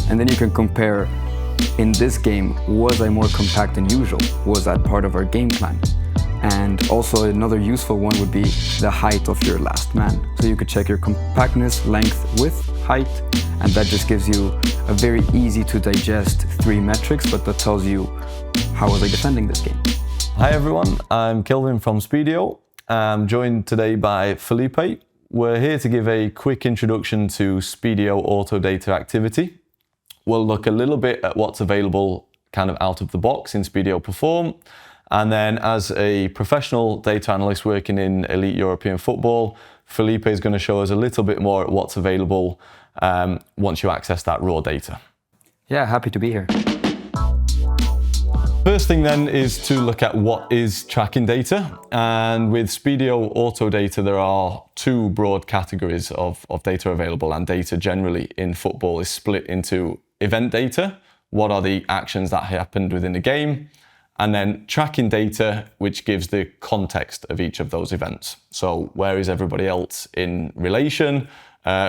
And then you can compare, in this game, was I more compact than usual? Was that part of our game plan? And also another useful one would be the height of your last man. So you could check your compactness, length, width, height, and that just gives you a very easy to digest 3 metrics, but that tells you how was I defending this game. Hi everyone, I'm Kelvin from Spiideo. I'm joined today by Felipe. We're here to give a quick introduction to Spiideo AutoData Activity. We'll look a little bit at what's available kind of out of the box in Spiideo Perform. And then as a professional data analyst working in elite European football, Felipe is going to show us a little bit more at what's available once you access that raw data. Yeah, happy to be here. First thing then is to look at what is tracking data. And with Spiideo AutoData, there are 2 broad categories of data available, and data generally in football is split into event data. What are the actions that happened within the game? And then tracking data, which gives the context of each of those events. So where is everybody else in relation,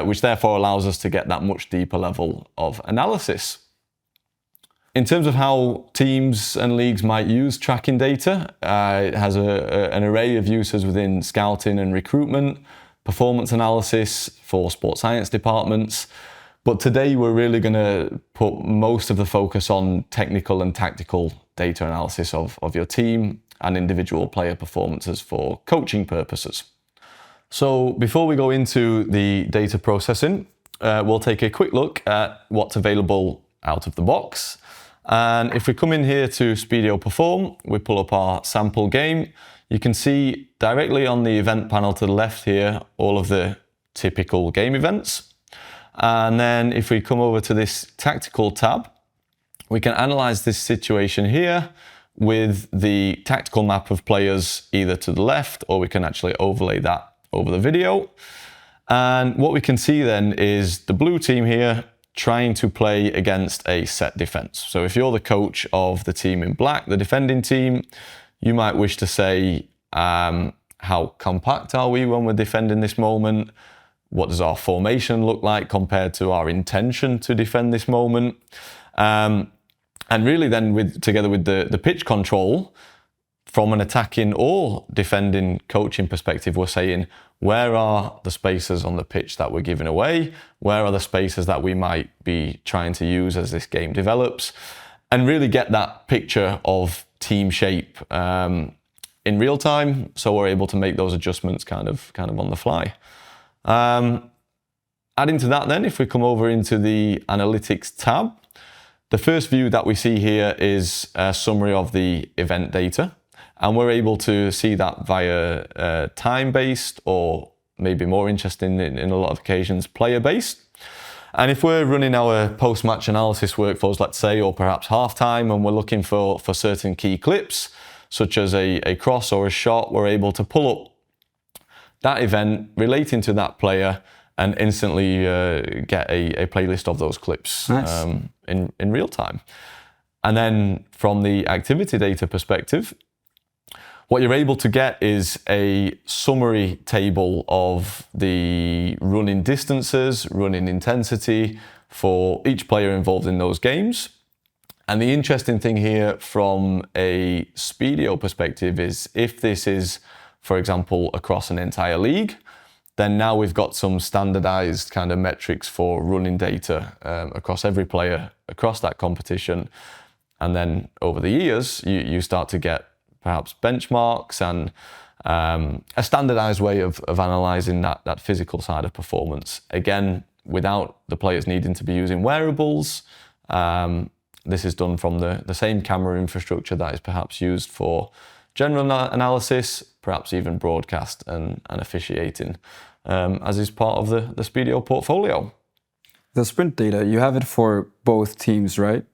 which therefore allows us to get that much deeper level of analysis. In terms of how teams and leagues might use tracking data, it has an array of uses within scouting and recruitment, performance analysis for sports science departments. But today we're really going to put most of the focus on technical and tactical data analysis of your team and individual player performances for coaching purposes. So before we go into the data processing, we'll take a quick look at what's available out of the box. And if we come in here to Spiideo Perform, we pull up our sample game. You can see directly on the event panel to the left here, all of the typical game events. And then if we come over to this tactical tab, we can analyze this situation here with the tactical map of players either to the left, or we can actually overlay that over the video. And what we can see then is the blue team here trying to play against a set defense. So if you're the coach of the team in black, the defending team, you might wish to say, how compact are we when we're defending this moment? What does our formation look like compared to our intention to defend this moment? And really then together with the pitch control, from an attacking or defending coaching perspective, we're saying, where are the spaces on the pitch that we're giving away? Where are the spaces that we might be trying to use as this game develops? And really get that picture of team shape in real time, so we're able to make those adjustments kind of on the fly. Adding to that then, if we come over into the Analytics tab, the first view that we see here is a summary of the event data. And we're able to see that via time-based, or maybe more interesting in a lot of occasions, player-based. And if we're running our post-match analysis workflows, let's say, or perhaps halftime, and we're looking for certain key clips, such as a cross or a shot, we're able to pull up that event relating to that player and instantly get a playlist of those clips. Nice. In real time. And then from the activity data perspective, what you're able to get is a summary table of the running distances, running intensity for each player involved in those games. And the interesting thing here from a Spiideo perspective is if this is, for example, across an entire league, then now we've got some standardized kind of metrics for running data across every player, across that competition. And then over the years, you start to get perhaps benchmarks and a standardized way of analyzing that physical side of performance. Again, without the players needing to be using wearables. This is done from the same camera infrastructure that is perhaps used for general analysis, perhaps even broadcast and officiating, as is part of the Spiideo portfolio. The sprint data, you have it for both teams, right?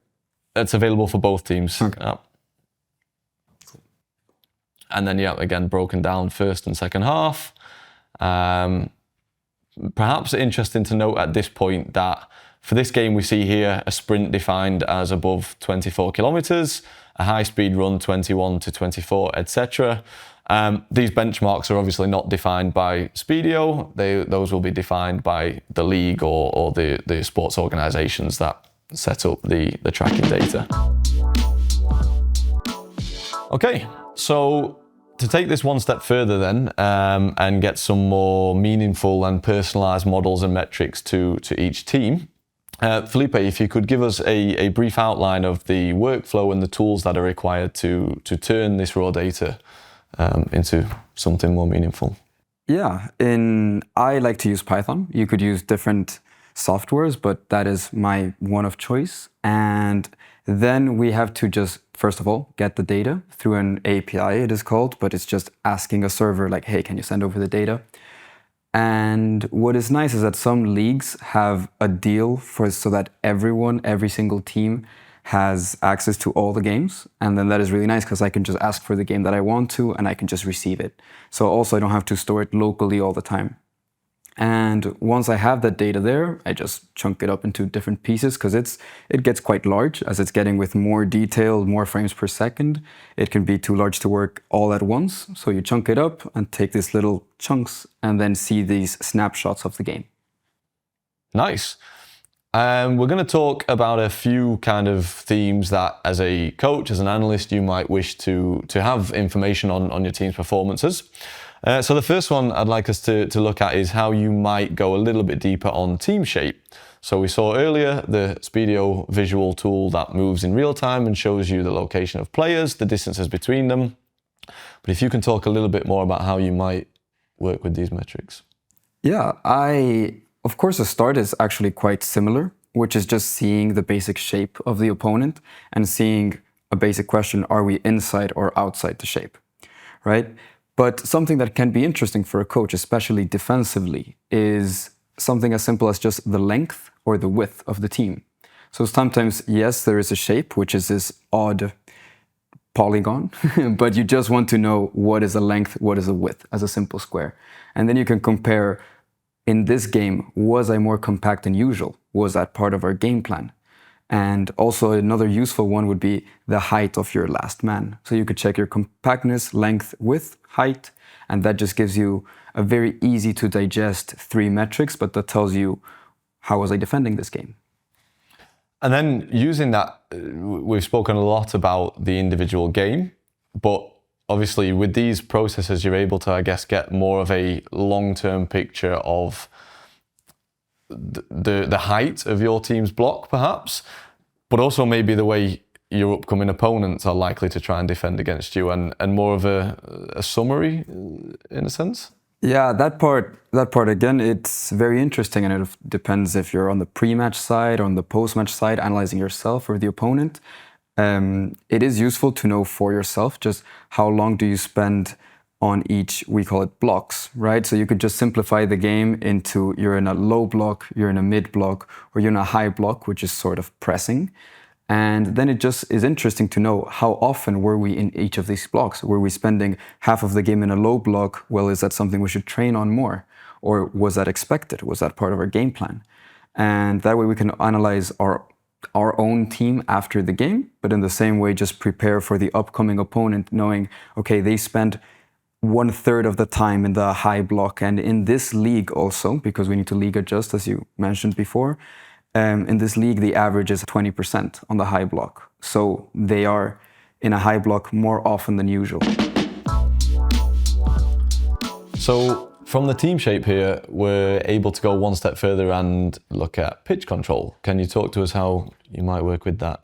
It's available for both teams. Okay. Yeah. And then, yeah, again, broken down first and second half. Perhaps interesting to note at this point that for this game, we see here a sprint defined as above 24 kilometers, a high-speed run 21 to 24, etc. These benchmarks are obviously not defined by Spiideo. Those will be defined by the league or the sports organizations that set up the tracking data. Okay, so to take this one step further then, and get some more meaningful and personalized models and metrics to each team, Felipe, if you could give us a brief outline of the workflow and the tools that are required to turn this raw data into something more meaningful. Yeah, I like to use Python. You could use different softwares, but that is my one of choice. And then we have to just, first of all, get the data through an API, it is called, but it's just asking a server like, hey, can you send over the data? And what is nice is that some leagues have a deal so that every single team has access to all the games. And then that is really nice because I can just ask for the game that I want to and I can just receive it. So also I don't have to store it locally all the time. And once I have that data there, I just chunk it up into different pieces because it gets quite large as it's getting with more detail, more frames per second. It can be too large to work all at once. So you chunk it up and take these little chunks and then see these snapshots of the game. Nice. We're going to talk about a few kind of themes that as a coach, as an analyst, you might wish to have information on your team's performances. So the first one I'd like us to look at is how you might go a little bit deeper on team shape. So we saw earlier the Spiideo visual tool that moves in real time and shows you the location of players, the distances between them. But if you can talk a little bit more about how you might work with these metrics. Yeah, of course, the start is actually quite similar, which is just seeing the basic shape of the opponent and seeing a basic question, are we inside or outside the shape, right? But something that can be interesting for a coach, especially defensively, is something as simple as just the length or the width of the team. So sometimes, yes, there is a shape, which is this odd polygon, but you just want to know what is a length, what is a width as a simple square. And then you can compare, in this game, was I more compact than usual? Was that part of our game plan? And also another useful one would be the height of your last man. So you could check your compactness, length, width, height, and that just gives you a very easy to digest 3 metrics, but that tells you, how was I defending this game? And then using that, we've spoken a lot about the individual game, but obviously with these processes, you're able to, I guess, get more of a long-term picture of the height of your team's block, perhaps, but also maybe the way your upcoming opponents are likely to try and defend against you, and more of a summary in a sense. Yeah, that part again, it's very interesting, and it depends if you're on the pre-match side or on the post-match side, analyzing yourself or the opponent. It is useful to know for yourself just how long do you spend on each, we call it blocks, right? So you could just simplify the game into you're in a low block, you're in a mid block, or you're in a high block, which is sort of pressing. And then it just is interesting to know how often were we in each of these blocks? Were we spending half of the game in a low block? Well, is that something we should train on more? Or was that expected? Was that part of our game plan? And that way we can analyze our own team after the game, but in the same way, just prepare for the upcoming opponent, knowing, okay, they spend 1/3 of the time in the high block. And in this league also, because we need to league adjust, as you mentioned before, in this league, the average is 20% on the high block. So they are in a high block more often than usual. So from the team shape here, we're able to go one step further and look at pitch control. Can you talk to us how you might work with that?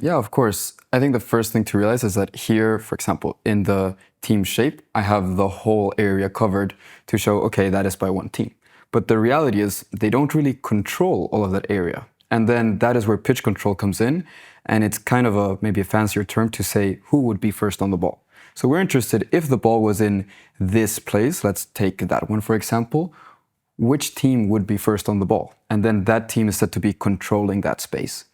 Yeah, of course. I think the first thing to realize is that here, for example, in the team shape, I have the whole area covered to show, okay, that is by one team. But the reality is they don't really control all of that area. And then that is where pitch control comes in. And it's kind of maybe a fancier term to say who would be first on the ball. So we're interested, if the ball was in this place, let's take that one, for example, which team would be first on the ball? And then that team is said to be controlling that space.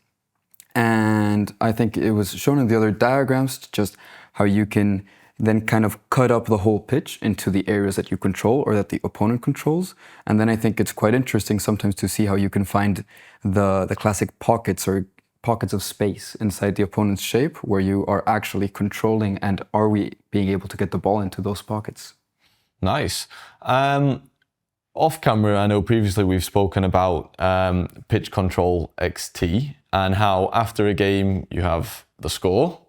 And I think it was shown in the other diagrams, just how you can then kind of cut up the whole pitch into the areas that you control or that the opponent controls. And then I think it's quite interesting sometimes to see how you can find the classic pockets or pockets of space inside the opponent's shape where you are actually controlling, and are we being able to get the ball into those pockets? Nice. Off camera, I know previously we've spoken about pitch control XT and how after a game you have the score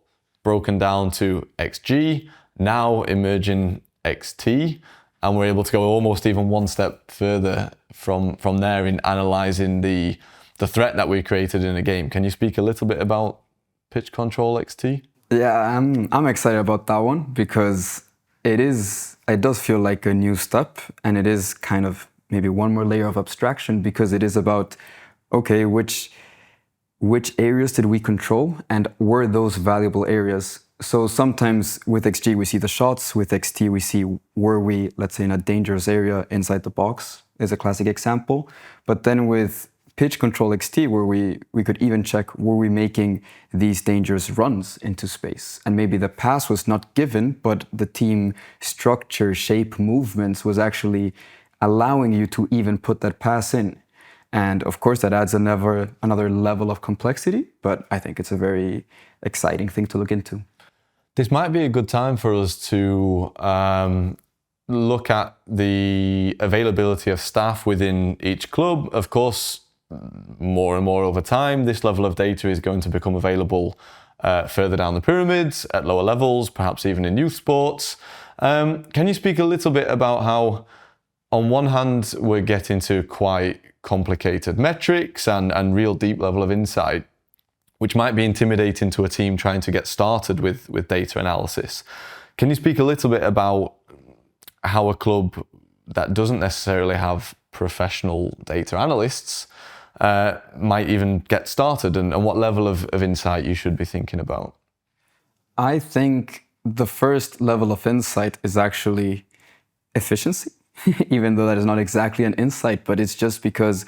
broken down to XG, now emerging XT, and we're able to go almost even one step further from there in analyzing the threat that we created in a game. Can you speak a little bit about pitch control XT? Yeah, I'm excited about that one because it does feel like a new step, and it is kind of maybe one more layer of abstraction because it is about, okay, which areas did we control and were those valuable areas? So sometimes with XG we see the shots, with XT we see were we, let's say, in a dangerous area inside the box is a classic example. But then with pitch control XT, where we could even check were we making these dangerous runs into space, and maybe the pass was not given, but the team structure, shape, movements was actually allowing you to even put that pass in. And of course that adds another level of complexity, but I think it's a very exciting thing to look into. This might be a good time for us to look at the availability of staff within each club. Of course, more and more over time, this level of data is going to become available further down the pyramids, at lower levels, perhaps even in youth sports. Can you speak a little bit about how, on one hand, we're getting to quite complicated metrics and real deep level of insight, which might be intimidating to a team trying to get started with data analysis. Can you speak a little bit about how a club that doesn't necessarily have professional data analysts might even get started, and what level of insight you should be thinking about? I think the first level of insight is actually efficiency, even though that is not exactly an insight, but it's just because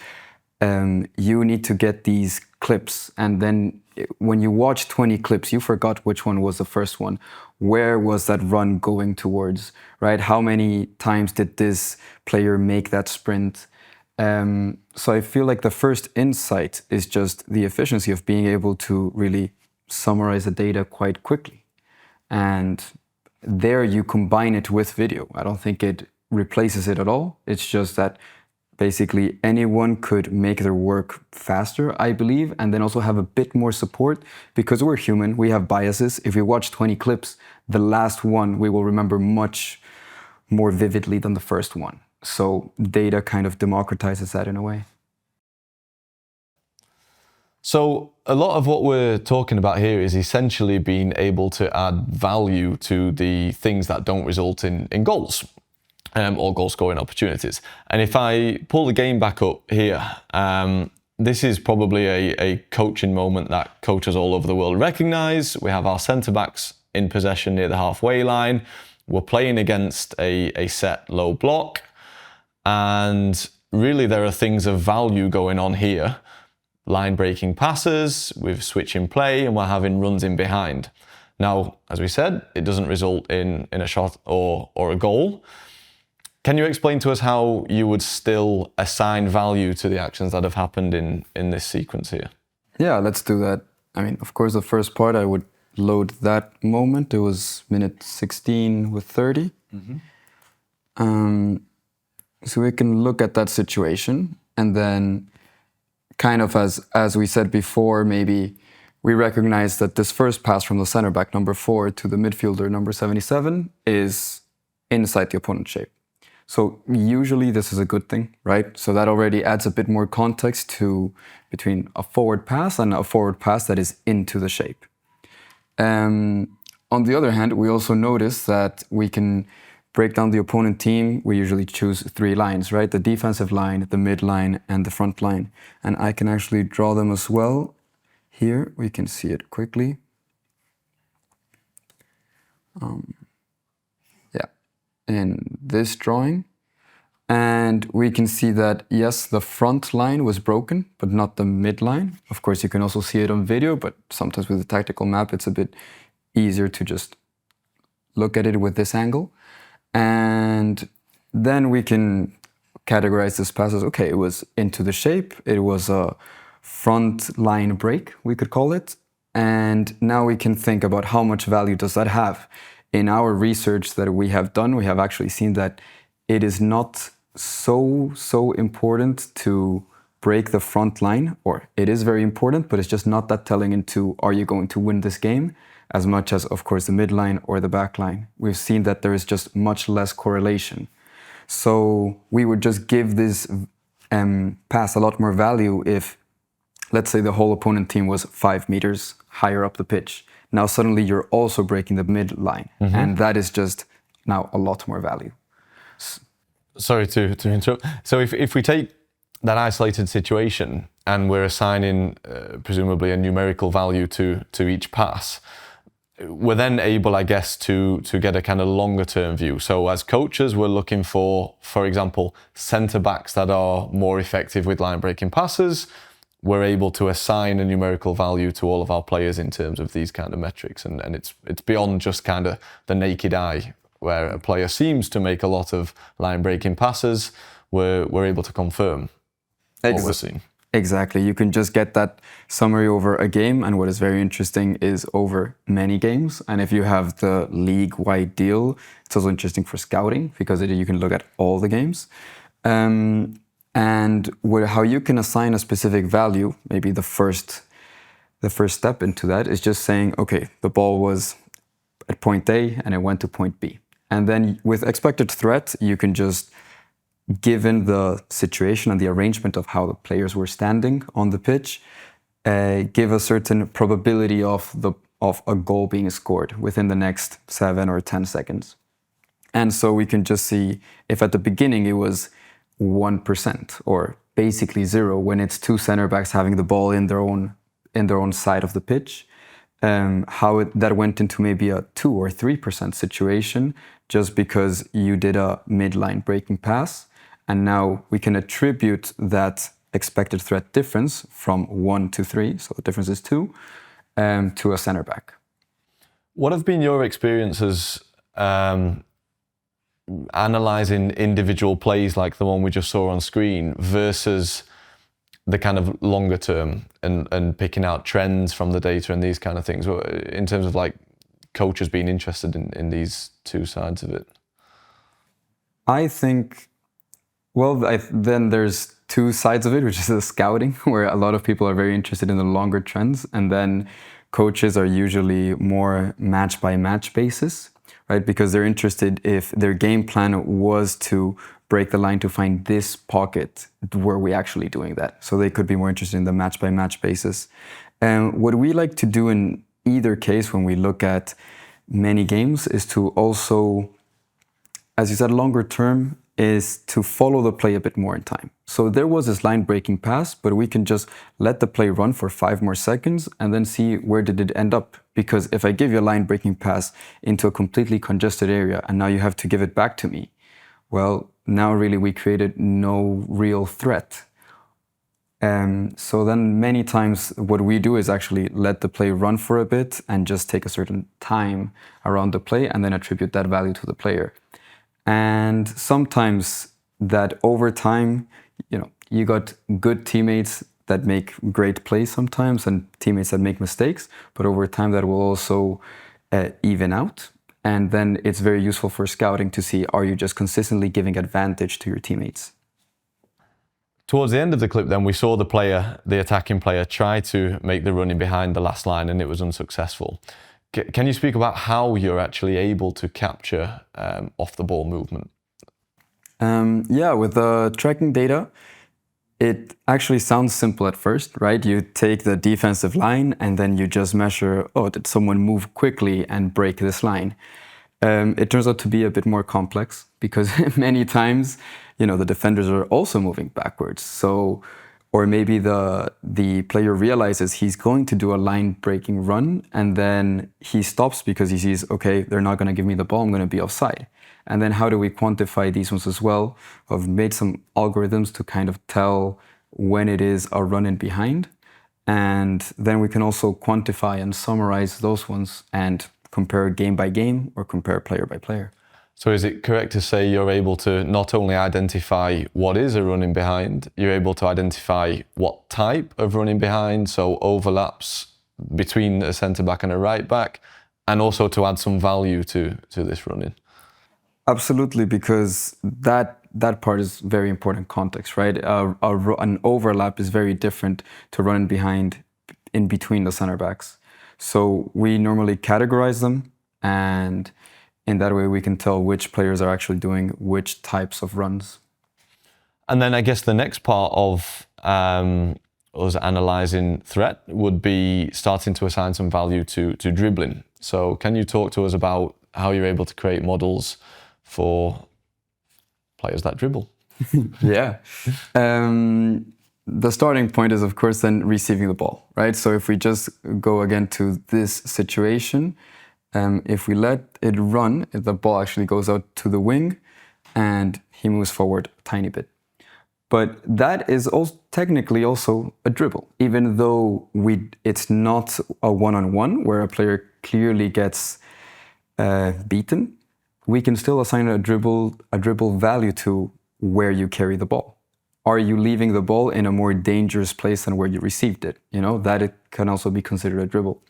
you need to get these clips, and then when you watch 20 clips, you forgot which one was the first one. Where was that run going towards, right? How many times did this player make that sprint? So I feel like the first insight is just the efficiency of being able to really summarize the data quite quickly. And there you combine it with video. I don't think it replaces it at all. It's just that basically anyone could make their work faster, I believe, and then also have a bit more support because we're human, we have biases. If we watch 20 clips, the last one we will remember much more vividly than the first one. So data kind of democratizes that in a way. So a lot of what we're talking about here is essentially being able to add value to the things that don't result in goals. Or goal scoring opportunities. And if I pull the game back up here, this is probably a coaching moment that coaches all over the world recognize. We have our centre backs in possession near the halfway line. We're playing against a set low block. And really there are things of value going on here. Line breaking passes, with switching play, and we're having runs in behind. Now, as we said, it doesn't result in a shot or a goal. Can you explain to us how you would still assign value to the actions that have happened in this sequence here? Yeah, let's do that. I mean, of course, the first part, I would load that moment. It was minute 16 with 30. So we can look at that situation, and then kind of as we said before, maybe we recognize that this first pass from the center back, number 4, to the midfielder, number 77, is inside the opponent's shape. So usually this is a good thing, right? So that already adds a bit more context to between a forward pass and a forward pass that is into the shape. On the other hand, we also notice that we can break down the opponent team. We usually choose 3 lines, right? The defensive line, the mid line, and the front line. And I can actually draw them as well. Here we can see it quickly. In this drawing, and we can see that yes, the front line was broken, but not the mid line. Of course, you can also see it on video, but sometimes with a tactical map, it's a bit easier to just look at it with this angle. And then we can categorize this pass as, okay, it was into the shape, it was a front line break, we could call it. And now we can think about how much value does that have. In our research that we have done, we have actually seen that it is not so important to break the front line, or it is very important, but it's just not that telling into are you going to win this game as much as, of course, the midline or the back line. We've seen that there is just much less correlation. So we would just give this pass a lot more value if, let's say, the whole opponent team was 5 meters higher up the pitch. Now suddenly you're also breaking the midline, and that is just now a lot more value. Sorry to interrupt. So if we take that isolated situation and we're assigning presumably a numerical value to each pass, we're then able, I guess, to get a kind of longer term view. So as coaches, we're looking for example, centre backs that are more effective with line breaking passes. We're able to assign a numerical value to all of our players in terms of these kind of metrics. And it's beyond just kind of the naked eye, where a player seems to make a lot of line breaking passes. We're able to confirm what we're seeing. Exactly. You can just get that summary over a game, and what is very interesting is over many games. And if you have the league-wide deal, it's also interesting for scouting because you can look at all the games. And how you can assign a specific value, maybe the first step into that is just saying, okay, the ball was at point A and it went to point B. And then with expected threat, you can just, given the situation and the arrangement of how the players were standing on the pitch, give a certain probability of a goal being scored within the next 7 or 10 seconds. And so we can just see if at the beginning it was 1% or basically 0 when it's 2 center backs having the ball in their own side of the pitch, that went into maybe a 2 or 3% situation just because you did a midline breaking pass. And now we can attribute that expected threat difference from 1 to 3, so the difference is 2, to a center back. What have been your experiences analysing individual plays like the one we just saw on screen versus the kind of longer term and picking out trends from the data and these kind of things, in terms of like coaches being interested in these two sides of it? I think, then there's 2 sides of it, which is the scouting, where a lot of people are very interested in the longer trends, and then coaches are usually more match by match basis, right? Because they're interested if their game plan was to break the line to find this pocket, were we actually doing that? So they could be more interested in the match by match basis. And what we like to do in either case when we look at many games is to also, as you said, longer term, is to follow the play a bit more in time. So there was this line breaking pass, but we can just let the play run for 5 more seconds and then see where did it end up. Because if I give you a line breaking pass into a completely congested area and now you have to give it back to me, well, now really we created no real threat. So then many times what we do is actually let the play run for a bit and just take a certain time around the play and then attribute that value to the player. And sometimes that over time, you got good teammates that make great plays sometimes and teammates that make mistakes, but over time that will also even out. And then it's very useful for scouting to see, are you just consistently giving advantage to your teammates? Towards the end of the clip then, we saw the attacking player try to make the run in behind the last line and it was unsuccessful. Can you speak about how you're actually able to capture off the ball movement? Yeah, with the tracking data, it actually sounds simple at first, right? You take the defensive line and then you just measure, did someone move quickly and break this line? It turns out to be a bit more complex because many times, the defenders are also moving backwards. So, or maybe the player realizes he's going to do a line-breaking run and then he stops because he sees, okay, they're not going to give me the ball, I'm going to be offside. And then how do we quantify these ones as well? I've made some algorithms to kind of tell when it is a run in behind. And then we can also quantify and summarize those ones and compare game by game or compare player by player. So is it correct to say you're able to not only identify what is a running behind, you're able to identify what type of running behind, so overlaps between a centre-back and a right-back, and also to add some value to this running? Absolutely, because that that part is very important context, right? An overlap is very different to running behind in between the center backs. So we normally categorize them, and in that way we can tell which players are actually doing which types of runs. And then I guess the next part of us analyzing threat would be starting to assign some value to dribbling. So can you talk to us about how you're able to create models for players that dribble? Yeah. The starting point is, of course, then receiving the ball, right? So if we just go again to this situation, if we let it run, the ball actually goes out to the wing and he moves forward a tiny bit. But that is also technically also a dribble, even though it's not a one-on-one where a player clearly gets beaten. We can still assign a dribble value to where you carry the ball. Are you leaving the ball in a more dangerous place than where you received it? You know, that it can also be considered a dribble.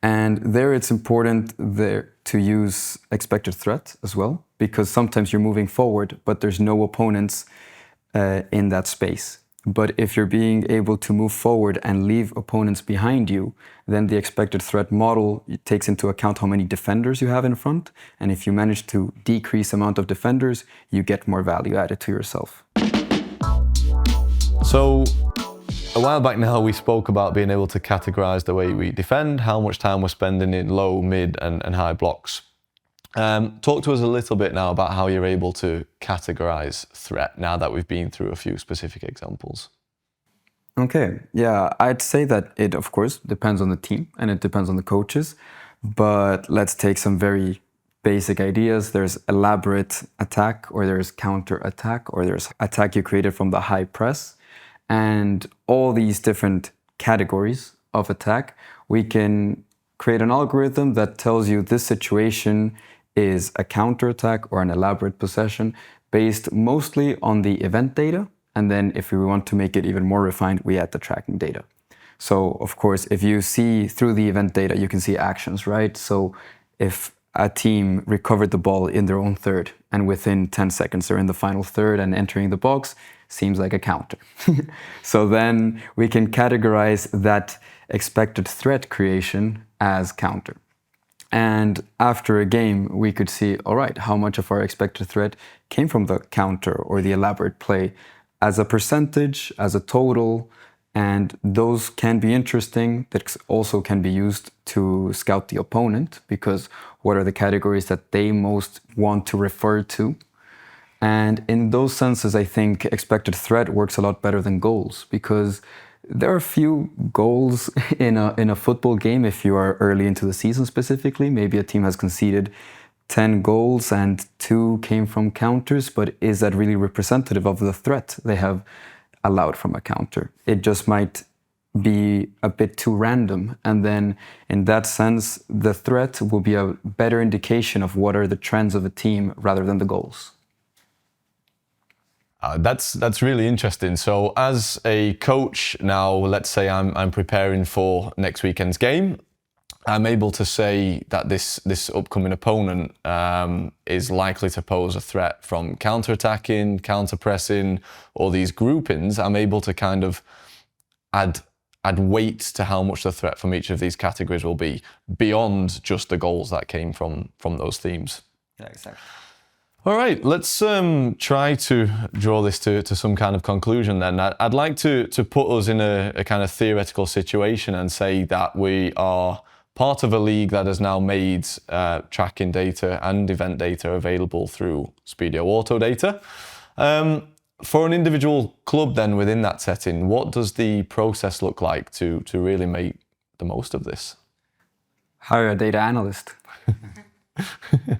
And there it's important there to use expected threat as well, because sometimes you're moving forward, but there's no opponents in that space. But if you're being able to move forward and leave opponents behind you, then the expected threat model takes into account how many defenders you have in front. And if you manage to decrease the amount of defenders, you get more value added to yourself. So a while back now, we spoke about being able to categorize the way we defend, how much time we're spending in low, mid, and high blocks. Talk to us a little bit now about how you're able to categorize threat now that we've been through a few specific examples. Okay, yeah, I'd say that it, of course, depends on the team and it depends on the coaches. But let's take some very basic ideas. There's elaborate attack, or there's counter attack, or there's attack you created from the high press. And all these different categories of attack, we can create an algorithm that tells you this situation is a counterattack or an elaborate possession based mostly on the event data. And then if we want to make it even more refined, we add the tracking data. So of course, if you see through the event data, you can see actions, right? So if a team recovered the ball in their own third and within 10 seconds they're in the final third and entering the box, seems like a counter. So then we can categorize that expected threat creation as counter. And after a game, we could see, all right, how much of our expected threat came from the counter or the elaborate play as a percentage, as a total, and those can be interesting. That also can be used to scout the opponent, because what are the categories that they most want to refer to? And in those senses, I think expected threat works a lot better than goals, because there are few goals in a football game if you are early into the season specifically. Maybe a team has conceded 10 goals and 2 came from counters, but is that really representative of the threat they have allowed from a counter? It just might be a bit too random. And then in that sense, the threat will be a better indication of what are the trends of a team rather than the goals. That's really interesting. So as a coach now, let's say I'm preparing for next weekend's game. I'm able to say that this upcoming opponent is likely to pose a threat from counter-attacking, counter-pressing, or these groupings. I'm able to kind of add weight to how much the threat from each of these categories will be beyond just the goals that came from those themes. Yeah, exactly. All right, let's try to draw this to some kind of conclusion then. I'd like to put us in a kind of theoretical situation and say that we are part of a league that has now made tracking data and event data available through Spiideo AutoData. For an individual club then within that setting, what does the process look like to really make the most of this? Hire a data analyst.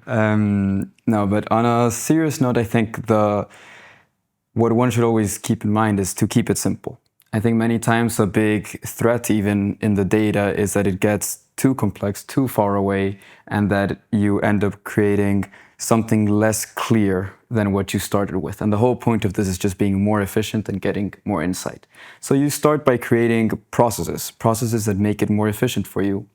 No, but on a serious note, I think what one should always keep in mind is to keep it simple. I think many times a big threat even in the data is that it gets too complex, too far away, and that you end up creating something less clear than what you started with. And the whole point of this is just being more efficient and getting more insight. So you start by creating processes that make it more efficient for you,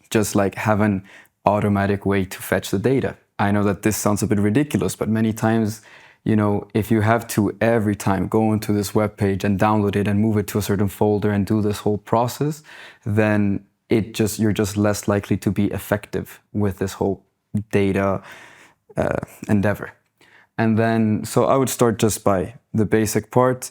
just like have an automatic way to fetch the data. I know that this sounds a bit ridiculous, but many times if you have to every time go into this web page and download it and move it to a certain folder and do this whole process, then you're just less likely to be effective with this whole data endeavor. And then, so I would start just by the basic part.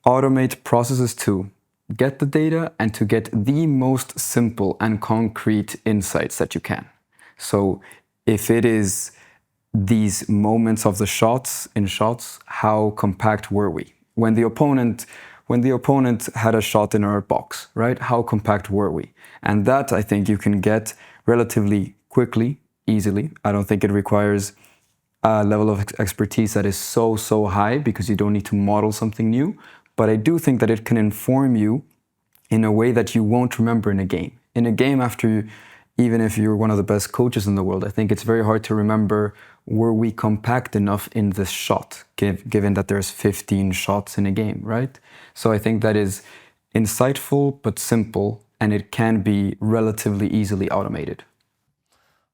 Automate processes to get the data and to get the most simple and concrete insights that you can. So if it is these moments of the shots, how compact were we? When the opponent had a shot in our box, right? How compact were we? And that, I think, you can get relatively quickly, easily. I don't think it requires a level of expertise that is so high, because you don't need to model something new. But I do think that it can inform you in a way that you won't remember in a game. In a game, even if you're one of the best coaches in the world, I think it's very hard to remember, were we compact enough in this shot, given that there's 15 shots in a game, right? So I think that is insightful but simple, and it can be relatively easily automated.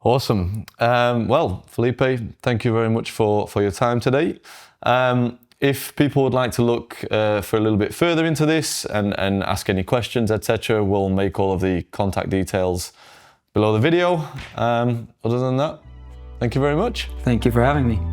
Awesome. Well, Felipe, thank you very much for your time today. If people would like to look for a little bit further into this and ask any questions, etc., we'll make all of the contact details below the video. Other than that, thank you very much. Thank you for having me.